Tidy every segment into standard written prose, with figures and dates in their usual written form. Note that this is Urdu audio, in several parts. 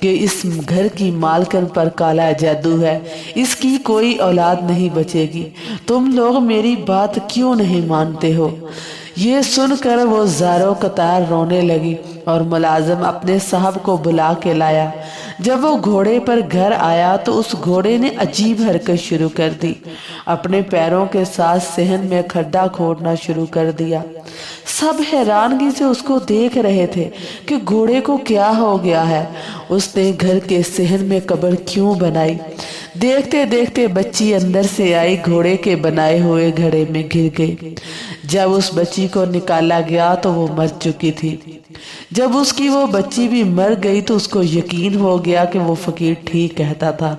کہ اس گھر کی مالکن پر کالا جادو ہے، اس کی کوئی اولاد نہیں بچے گی، تم لوگ میری بات کیوں نہیں مانتے ہو؟ یہ سن کر وہ زاروں قطار رونے لگی اور ملازم اپنے صاحب کو بلا کے لایا۔ جب وہ گھوڑے پر گھر آیا تو اس گھوڑے نے عجیب حرکت شروع کر دی، اپنے پیروں کے ساتھ صحن میں کھڈا کھودنا شروع کر دیا۔ سب حیرانگی سے اس کو دیکھ رہے تھے کہ گھوڑے کو کیا ہو گیا ہے، اس نے گھر کے صحن میں قبر کیوں بنائی؟ دیکھتے دیکھتے بچی اندر سے آئی، گھوڑے کے بنائے ہوئے گھڑے میں گر گئی۔ جب اس بچی کو نکالا گیا تو وہ مر چکی تھی۔ جب اس کی وہ بچی بھی مر گئی تو اس کو یقین ہو گیا کہ وہ فقیر ٹھیک کہتا تھا۔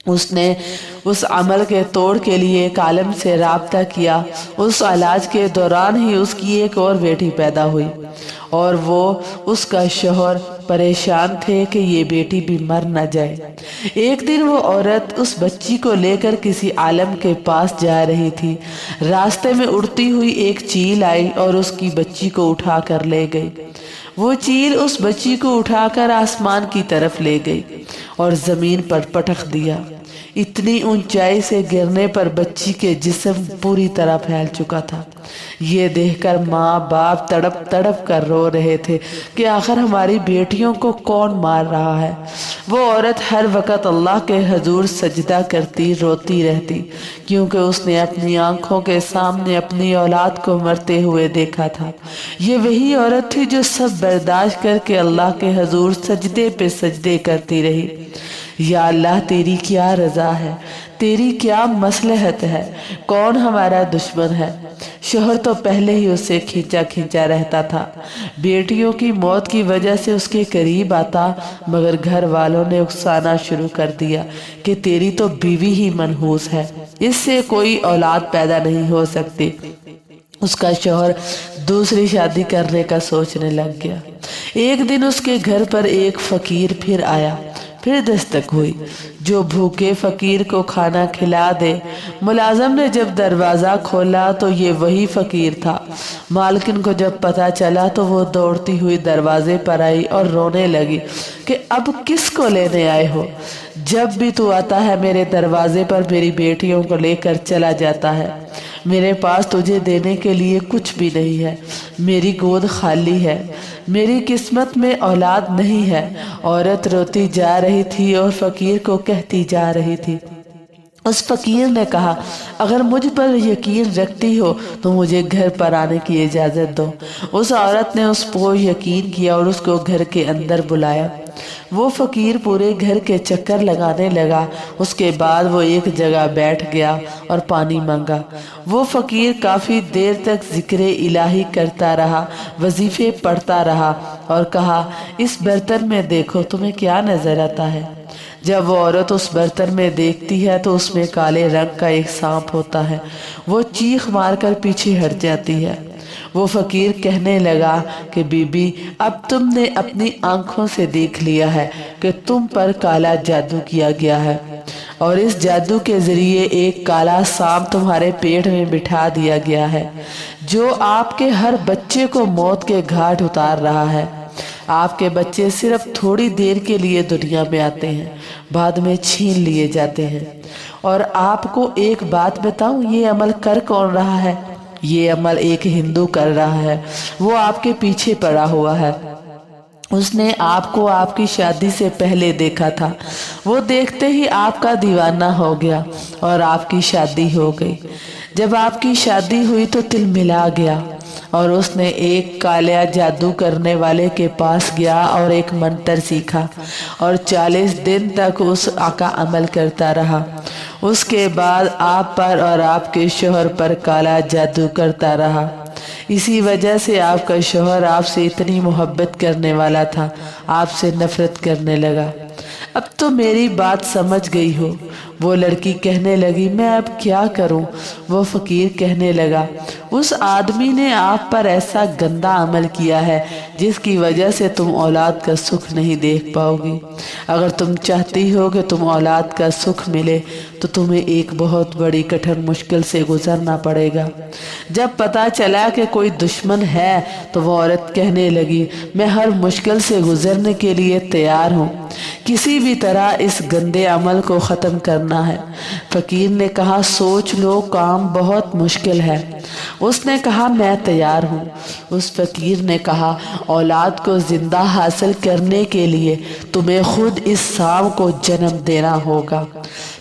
اس نے اس عمل کے توڑ کے لیے ایک عالم سے رابطہ کیا۔ اس علاج کے دوران ہی اس کی ایک اور بیٹی پیدا ہوئی اور وہ اس کا شوہر پریشان تھے کہ یہ بیٹی بھی مر نہ جائے۔ ایک دن وہ عورت اس بچی کو لے کر کسی عالم کے پاس جا رہی تھی۔ راستے میں اڑتی ہوئی ایک چیل آئی اور اس کی بچی کو اٹھا کر لے گئی۔ وہ چیل اس بچی کو اٹھا کر آسمان کی طرف لے گئی اور زمین پر پٹک دیا۔ اتنی اونچائی سے گرنے پر بچی کے جسم پوری طرح پھیل چکا تھا۔ یہ دیکھ کر ماں باپ تڑپ تڑپ کر رو رہے تھے کہ آخر ہماری بیٹیوں کو کون مار رہا ہے۔ وہ عورت ہر وقت اللہ کے حضور سجدہ کرتی روتی رہتی، کیونکہ اس نے اپنی آنکھوں کے سامنے اپنی اولاد کو مرتے ہوئے دیکھا تھا۔ یہ وہی عورت تھی جو سب برداشت کر کے اللہ کے حضور سجدے پہ سجدے کرتی رہی۔ یا اللہ تیری کیا رضا ہے، تیری کیا مصلحت ہے، کون ہمارا دشمن ہے؟ شوہر تو پہلے ہی اسے کھینچا کھینچا رہتا تھا، بیٹیوں کی موت کی وجہ سے اس کے قریب آتا، مگر گھر والوں نے اکسانا شروع کر دیا کہ تیری تو بیوی ہی منحوس ہے، اس سے کوئی اولاد پیدا نہیں ہو سکتی۔ اس کا شوہر دوسری شادی کرنے کا سوچنے لگ گیا۔ ایک دن اس کے گھر پر ایک فقیر پھر آیا، پھر دستک ہوئی جو بھوکے فقیر کو کھانا کھلا دے۔ ملازم نے جب دروازہ کھولا تو یہ وہی فقیر تھا۔ مالکن کو جب پتہ چلا تو وہ دوڑتی ہوئی دروازے پر آئی اور رونے لگی کہ اب کس کو لینے آئے ہو؟ جب بھی تو آتا ہے میرے دروازے پر میری بیٹیوں کو لے کر چلا جاتا ہے، میرے پاس تجھے دینے کے لیے کچھ بھی نہیں ہے، میری گود خالی ہے، میری قسمت میں اولاد نہیں ہے۔ عورت روتی جا رہی تھی اور فقیر کو کہتی جا رہی تھی۔ اس فقیر نے کہا اگر مجھ پر یقین رکھتی ہو تو مجھے گھر پر آنے کی اجازت دو۔ اس عورت نے اس پر یقین کیا اور اس کو گھر کے اندر بلایا۔ وہ فقیر پورے گھر کے چکر لگانے لگا، اس کے بعد وہ ایک جگہ بیٹھ گیا اور پانی مانگا۔ وہ فقیر کافی دیر تک ذکر الہی کرتا رہا، وظیفے پڑھتا رہا اور کہا اس برتن میں دیکھو تمہیں کیا نظر آتا ہے؟ جب وہ عورت اس برتن میں دیکھتی ہے تو اس میں کالے رنگ کا ایک سانپ ہوتا ہے۔ وہ چیخ مار کر پیچھے ہٹ جاتی ہے۔ وہ فقیر کہنے لگا کہ بی بی اب تم نے اپنی آنکھوں سے دیکھ لیا ہے کہ تم پر کالا جادو کیا گیا ہے اور اس جادو کے ذریعے ایک کالا سانپ تمہارے پیٹ میں بٹھا دیا گیا ہے جو آپ کے ہر بچے کو موت کے گھاٹ اتار رہا ہے۔ آپ کے بچے صرف تھوڑی دیر کے لیے دنیا میں آتے ہیں، بعد میں چھین لیے جاتے ہیں۔ اور آپ کو ایک بات بتاؤں، یہ عمل کر کون رہا ہے؟ یہ عمل ایک ہندو کر رہا ہے، وہ آپ کے پیچھے پڑا ہوا ہے۔ اس نے آپ کو آپ کی شادی سے پہلے دیکھا تھا، وہ دیکھتے ہی آپ کا دیوانہ ہو گیا اور آپ کی شادی ہو گئی۔ جب آپ کی شادی ہوئی تو تل ملا گیا اور اس نے ایک کالا جادو کرنے والے کے پاس گیا اور ایک منتر سیکھا اور 40 دن تک اس کا عمل کرتا رہا۔ اس کے بعد آپ پر اور آپ کے شوہر پر کالا جادو کرتا رہا۔ اسی وجہ سے آپ کا شوہر آپ سے اتنی محبت کرنے والا تھا، آپ سے نفرت کرنے لگا۔ اب تو میری بات سمجھ گئی ہو؟ وہ لڑکی کہنے لگی میں اب کیا کروں؟ وہ فقیر کہنے لگا اس آدمی نے آپ پر ایسا گندا عمل کیا ہے جس کی وجہ سے تم اولاد کا سکھ نہیں دیکھ پاؤ گی۔ اگر تم چاہتی ہو کہ تم اولاد کا سکھ ملے تو تمہیں ایک بہت بڑی کٹھن مشکل سے گزرنا پڑے گا۔ جب پتا چلا کہ کوئی دشمن ہے تو وہ عورت کہنے لگی میں ہر مشکل سے گزرنے کے لیے تیار ہوں، کسی بھی طرح اس گندے عمل کو ختم کرنا ہے۔ فقیر نے کہا سوچ لو، کام بہت مشکل ہے۔ اس نے کہا میں تیار ہوں۔ اس فقیر نے کہا اولاد کو زندہ حاصل کرنے کے لیے تمہیں خود اس سانپ کو جنم دینا ہوگا۔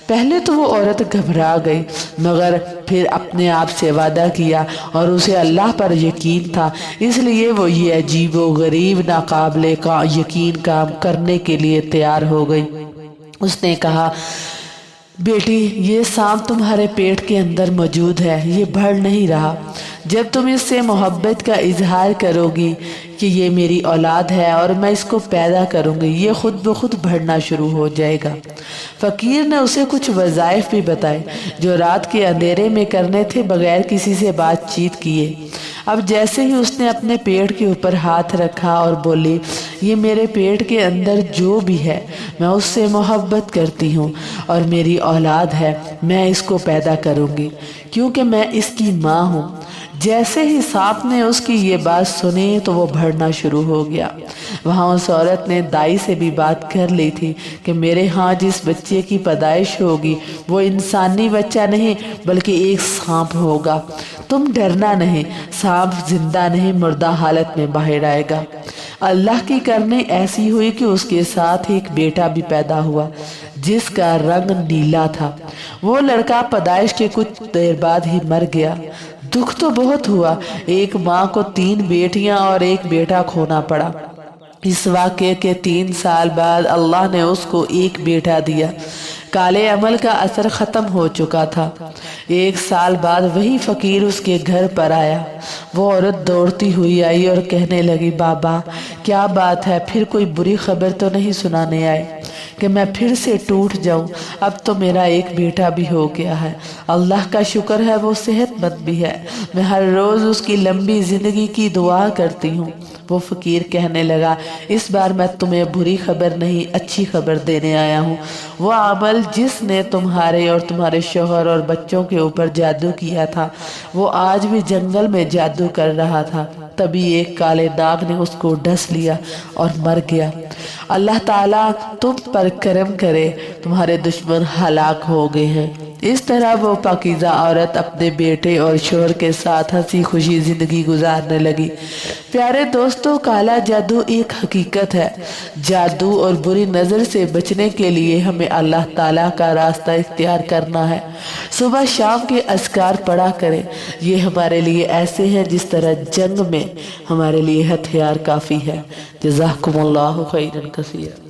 پہلے تو وہ عورت گھبرا گئی، مگر پھر اپنے آپ سے وعدہ کیا اور اسے اللہ پر یقین تھا، اس لیے وہ یہ عجیب و غریب ناقابل یقین کام کرنے کے لیے تیار ہو گئی۔ اس نے کہا بیٹی یہ سانپ تمہارے پیٹ کے اندر موجود ہے، یہ بڑھ نہیں رہا۔ جب تم اس سے محبت کا اظہار کرو گی کہ یہ میری اولاد ہے اور میں اس کو پیدا کروں گی، یہ خود بخود بڑھنا شروع ہو جائے گا۔ فقیر نے اسے کچھ وظائف بھی بتائے جو رات کے اندھیرے میں کرنے تھے بغیر کسی سے بات چیت کیے۔ اب جیسے ہی اس نے اپنے پیٹ کے اوپر ہاتھ رکھا اور بولی یہ میرے پیٹ کے اندر جو بھی ہے میں اس سے محبت کرتی ہوں اور میری اولاد ہے، میں اس کو پیدا کروں گی کیونکہ میں اس کی ماں ہوں۔ جیسے ہی سانپ نے اس کی یہ بات سنی تو وہ بڑھنا شروع ہو گیا۔ وہاں اس عورت نے دائی سے بھی بات کر لی تھی کہ میرے ہاں جس بچے کی پیدائش ہوگی وہ انسانی بچہ نہیں بلکہ ایک سانپ ہوگا۔ تم ڈرنا نہیں، سانپ زندہ نہیں مردہ حالت میں باہر آئے گا۔ اللہ کی کرنی ایسی ہوئی کہ اس کے ساتھ ایک بیٹا بھی پیدا ہوا جس کا رنگ نیلا تھا۔ وہ لڑکا پیدائش کے کچھ دیر بعد ہی مر گیا۔ دکھ تو بہت ہوا، ایک ماں کو 3 بیٹیاں اور ایک بیٹا کھونا پڑا۔ اس واقعے کے 3 سال بعد اللہ نے اس کو ایک بیٹا دیا۔ کالے عمل کا اثر ختم ہو چکا تھا۔ 1 سال بعد وہی فقیر اس کے گھر پر آیا۔ وہ عورت دوڑتی ہوئی آئی اور کہنے لگی بابا کیا بات ہے، پھر کوئی بری خبر تو نہیں سنانے آئے کہ میں پھر سے ٹوٹ جاؤں؟ اب تو میرا ایک بیٹا بھی ہو گیا ہے، اللہ کا شکر ہے وہ صحت مند بھی ہے، میں ہر روز اس کی لمبی زندگی کی دعا کرتی ہوں۔ وہ فقیر کہنے لگا اس بار میں تمہیں بری خبر نہیں اچھی خبر دینے آیا ہوں۔ وہ عمل جس نے تمہارے اور تمہارے شوہر اور بچوں کے اوپر جادو کیا تھا وہ آج بھی جنگل میں جادو کر رہا تھا، تبھی ایک کالے ناگ نے اس کو ڈس لیا اور مر گیا۔ اللہ تعالیٰ تم پر کرم کرے، تمہارے دشمن ہلاک ہو گئے ہیں۔ اس طرح وہ پاکیزہ عورت اپنے بیٹے اور شوہر کے ساتھ ہنسی خوشی زندگی گزارنے لگی۔ پیارے دوستو، کالا جادو ایک حقیقت ہے۔ جادو اور بری نظر سے بچنے کے لیے ہمیں اللہ تعالیٰ کا راستہ اختیار کرنا ہے۔ صبح شام کے اذکار پڑھا کریں، یہ ہمارے لیے ایسے ہیں جس طرح جنگ میں ہمارے لیے ہتھیار کافی ہے۔ جزاکم اللہ خیرا کثیرا۔